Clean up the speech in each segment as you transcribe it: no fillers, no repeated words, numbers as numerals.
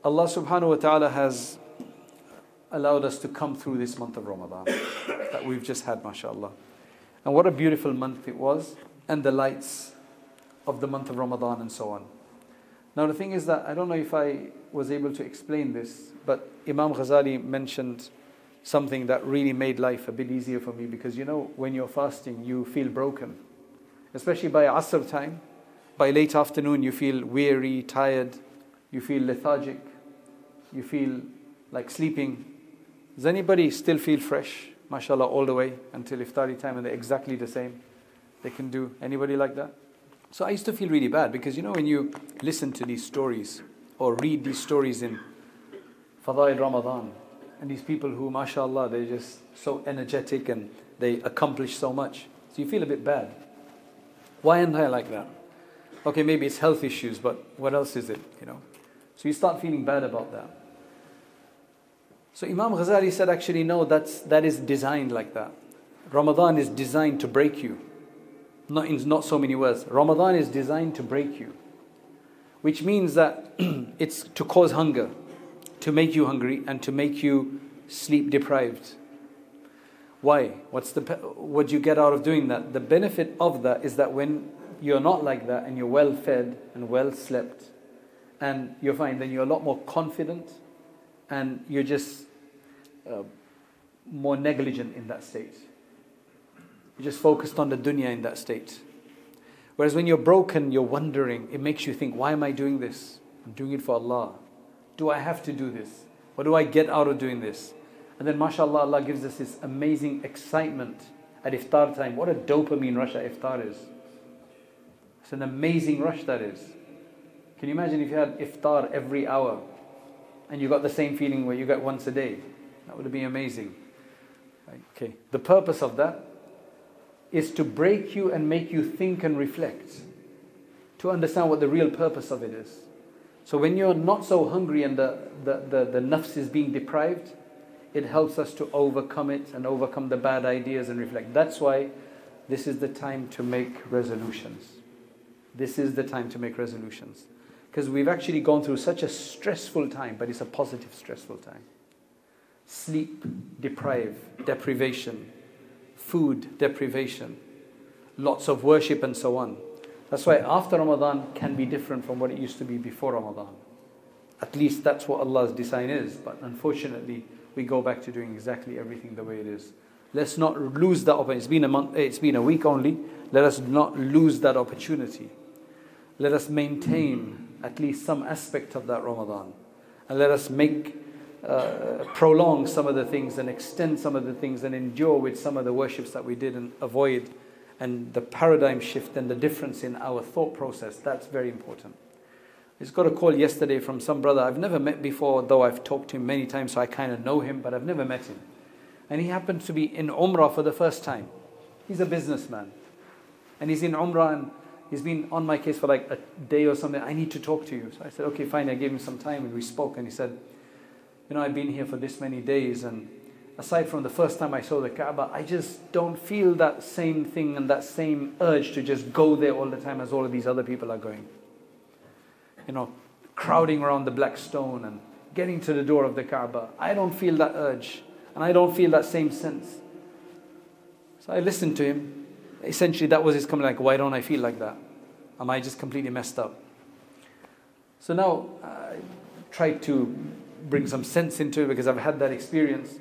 Allah subhanahu wa ta'ala has allowed us to come through this month of Ramadan that we've just had, mashallah. And what a beautiful month it was, and the lights of the month of Ramadan and so on. Now the thing is that, I don't know if I was able to explain this, but Imam Ghazali mentioned something that really made life a bit easier for me, because you know, when you're fasting, you feel broken. Especially by Asr time, by late afternoon, you feel weary, tired, you feel lethargic, you feel like sleeping. Does anybody still feel fresh, mashallah, all the way until iftari time, and they're exactly the same? They can do, anybody like that? So I used to feel really bad, because you know, when you listen to these stories or read these stories in Fadail Ramadan, and these people who, mashallah, they're just so energetic and they accomplish so much, so you feel a bit bad. Why am I like that? Okay, maybe it's health issues, but what else is it, you know? So you start feeling bad about that. So Imam Ghazali said, actually, no, that is designed like that. Ramadan is designed to break you. Not in not so many words. Ramadan is designed to break you. Which means that it's to cause hunger, to make you hungry, and to make you sleep deprived. Why? What do you get out of doing that? The benefit of that is that when you're not like that, and you're well fed and well slept, and you'll find then you're a lot more confident, and you're just more negligent in that state. You're just focused on the dunya in that state. Whereas when you're broken, you're wondering, it makes you think, why am I doing this? I'm doing it for Allah. Do I have to do this? What do I get out of doing this? And then mashallah, Allah gives us this amazing excitement at iftar time. What a dopamine rush at iftar is. It's an amazing rush that is. Can you imagine if you had iftar every hour and you got the same feeling where you get once a day? That would be amazing. Okay. The purpose of that is to break you and make you think and reflect, to understand what the real purpose of it is. So when you're not so hungry and the nafs is being deprived, it helps us to overcome it and overcome the bad ideas and reflect. That's why this is the time to make resolutions. This is the time to make resolutions. Because we've actually gone through such a stressful time, but it's a positive stressful time. Sleep deprivation, food deprivation, lots of worship and so on. That's why after Ramadan can be different from what it used to be before Ramadan. At least that's what Allah's design is. But unfortunately, we go back to doing exactly everything the way it is. Let's not lose that opportunity. It's been a month, it's been a week only. Let us not lose that opportunity. Let us maintain at least some aspect of that Ramadan. And let us prolong some of the things and extend some of the things and endure with some of the worships that we did and avoid. And the paradigm shift and the difference in our thought process, that's very important. I just got a call yesterday from some brother I've never met before, though I've talked to him many times, so I kind of know him, but I've never met him. And he happened to be in Umrah for the first time. He's a businessman. And he's in Umrah and he's been on my case for like a day or something. I need to talk to you. So I said, okay, fine. I gave him some time and we spoke. And he said, you know, I've been here for this many days, and aside from the first time I saw the Kaaba, I just don't feel that same thing and that same urge to just go there all the time as all of these other people are going. You know, crowding around the black stone and getting to the door of the Kaaba. I don't feel that urge, and I don't feel that same sense. So I listened to him. Essentially, that was his comment, like, why don't I feel like that? Am I just completely messed up? So now I tried to bring some sense into it because I've had that experience.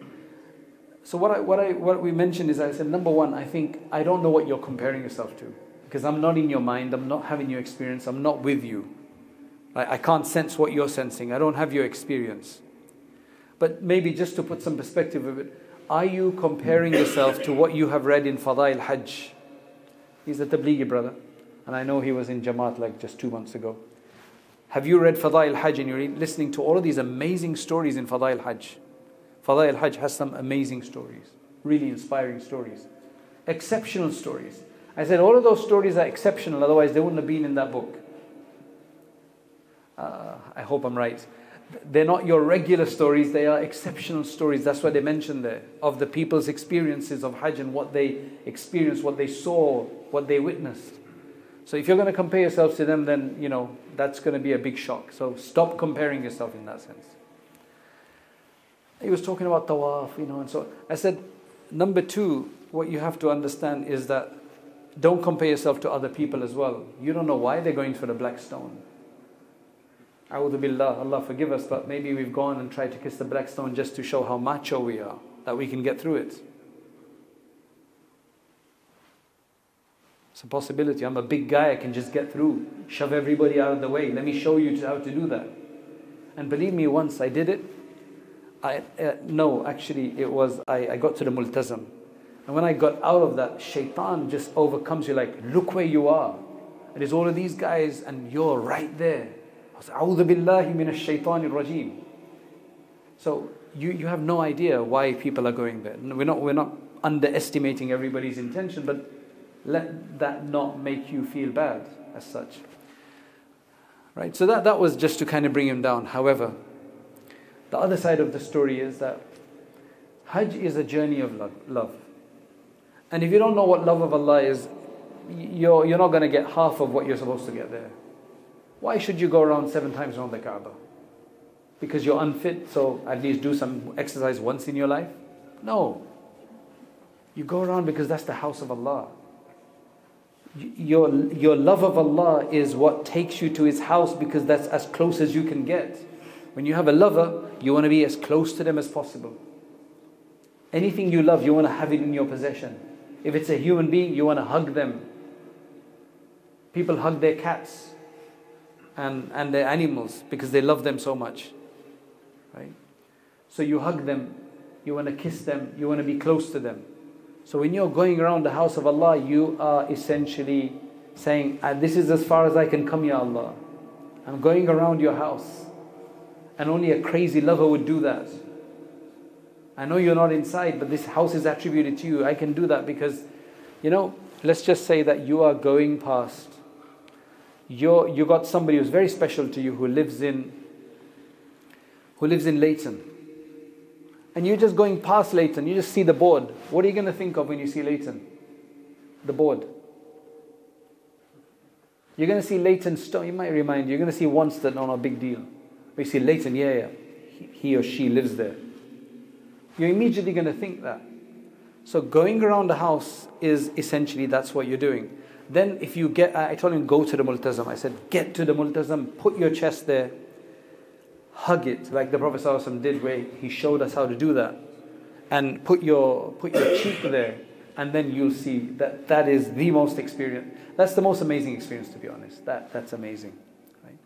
So what we mentioned is, I said, number one, I think I don't know what you're comparing yourself to, because I'm not in your mind, I'm not having your experience, I'm not with you. I can't sense what you're sensing, I don't have your experience. But maybe just to put some perspective of it, are you comparing yourself to what you have read in Fadail Hajj? He's a Tablighi brother, and I know he was in Jamaat like just 2 months ago. Have you read Fadail Hajj and you're listening to all of these amazing stories in Fadail Hajj? Fadail Hajj has some amazing stories, really inspiring stories, exceptional stories. I said all of those stories are exceptional, otherwise they wouldn't have been in that book. I hope I'm right. They're not your regular stories, they are exceptional stories. That's what they mentioned there, of the people's experiences of Hajj and what they experienced, what they saw, what they witnessed. So if you're going to compare yourselves to them, then, that's going to be a big shock. So stop comparing yourself in that sense. He was talking about tawaf, and so I said, number 2, what you have to understand is that don't compare yourself to other people as well. You don't know why they're going for the black stone. A'udhu billah, Allah forgive us, but maybe we've gone and tried to kiss the black stone just to show how macho we are, that we can get through it. It's a possibility. I'm a big guy, I can just get through, shove everybody out of the way. Let me show you how to do that. And believe me, once I did it, I got to the multazam. And when I got out of that, shaitan just overcomes you, like, look where you are. And there's all of these guys and you're right there. I was, A'udhu billahi minash shaitanir rajim. So you have no idea why people are going there. We're not underestimating everybody's intention, but let that not make you feel bad as such. Right? So that was just to kind of bring him down. However, the other side of the story is that Hajj is a journey of love. And if you don't know what love of Allah is, you're not going to get half of what you're supposed to get there. Why should you go around 7 times around the Kaaba? Because you're unfit, so at least do some exercise once in your life? No. You go around because that's the house of Allah. Your love of Allah is what takes you to His house, because that's as close as you can get. When you have a lover, you want to be as close to them as possible. Anything you love, you want to have it in your possession. If it's a human being, you want to hug them. People hug their cats and their animals because they love them so much. Right? So you hug them, you want to kiss them, you want to be close to them. So when you're going around the house of Allah, you are essentially saying, this is as far as I can come, Ya Allah. I'm going around your house. And only a crazy lover would do that. I know you're not inside, but this house is attributed to you. I can do that because, let's just say that you are going past. You got somebody who's very special to you who lives in Leighton. And you're just going past Leighton, you just see the board. What are you going to think of when you see Leighton? The board. You're going to see Leighton Stone, it might remind you, you're going to see Wanstead, no big deal. But you see Leighton, yeah, he or she lives there. You're immediately going to think that. So going around the house is essentially, that's what you're doing. Then if you I told him, go to the multazam. I said, get to the multazam, put your chest there, hug it, like the Prophet ﷺ did, where he showed us how to do that. And put your cheek there, and then you'll see that is the most experience. That's the most amazing experience, to be honest. That's amazing. Right?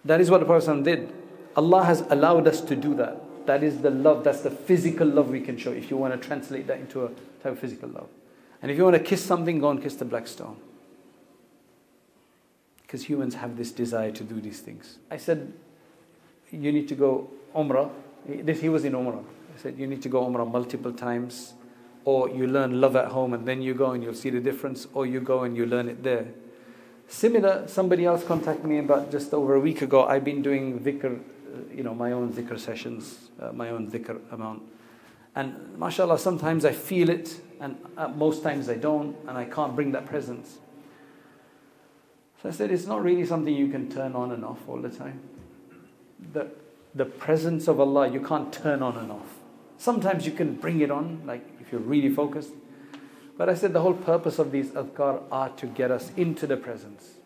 That is what the Prophet ﷺ did. Allah has allowed us to do that. That is the love, that's the physical love we can show, if you want to translate that into a type of physical love. And if you want to kiss something, go and kiss the black stone. Because humans have this desire to do these things. I said, you need to go Umrah. He was in Umrah. I said, you need to go Umrah multiple times, or you learn love at home and then you go and you'll see the difference, or you go and you learn it there. Similar, somebody else contacted me about just over a week ago. I've been doing dhikr, my own dhikr sessions, my own dhikr amount. And mashallah, sometimes I feel it, and most times I don't, and I can't bring that presence. So I said, it's not really something you can turn on and off all the time. The presence of Allah, you can't turn on and off. Sometimes you can bring it on, like if you're really focused. But I said the whole purpose of these adhkar are to get us into the presence.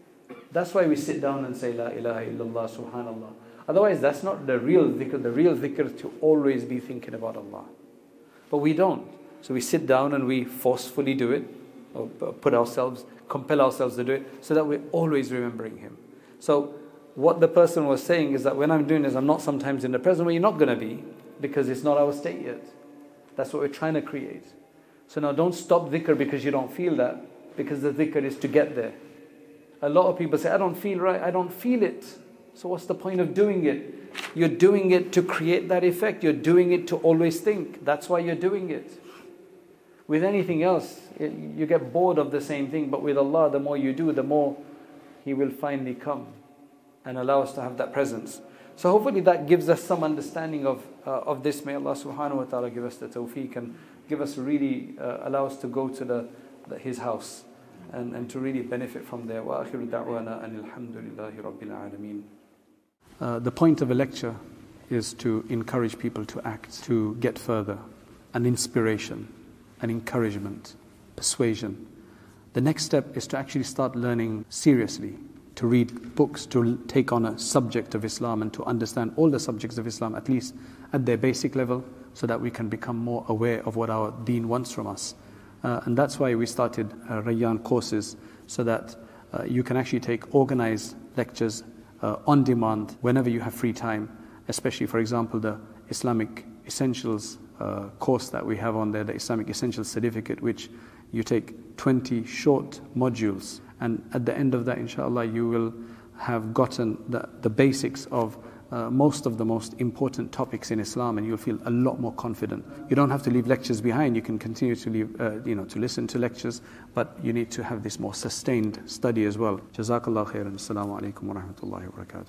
That's why we sit down and say, La ilaha illallah, subhanallah. Otherwise, that's not the real dhikr. The real dhikr is to always be thinking about Allah. But we don't. So we sit down and we forcefully do it, or compel ourselves to do it, so that we're always remembering Him. So what the person was saying is that when I'm doing this, I'm not sometimes in the present, where you're not going to be, because it's not our state yet. That's what we're trying to create. So now don't stop dhikr because you don't feel that, because the dhikr is to get there. A lot of people say, I don't feel right, I don't feel it. So what's the point of doing it? You're doing it to create that effect. You're doing it to always think. That's why you're doing it. With anything else, you get bored of the same thing. But with Allah, the more you do, the more He will finally come and allow us to have that presence. So hopefully that gives us some understanding of this. May Allah subhanahu wa ta'ala give us the tawfiq and give us really, allow us to go to His house. and to really benefit from there. وآخر دعوانا أن الحمد لله رب العالمين. The point of a lecture is to encourage people to act, to get further, an inspiration, an encouragement, persuasion. The next step is to actually start learning seriously, to read books, to take on a subject of Islam and to understand all the subjects of Islam, at least at their basic level, so that we can become more aware of what our deen wants from us. And that's why we started Rayyan courses, so that you can actually take organized lectures on demand whenever you have free time, especially, for example, the Islamic Essentials course that we have on there, the Islamic Essentials Certificate, which you take 20 short modules, and at the end of that, inshallah, you will have gotten the basics of most of the most important topics in Islam, and you'll feel a lot more confident. You don't have to leave lectures behind. You can continue to leave, to listen to lectures, but you need to have this more sustained study as well. Jazakallah khairan. Assalamu alaikum wa rahmatullahi wa barakatuh.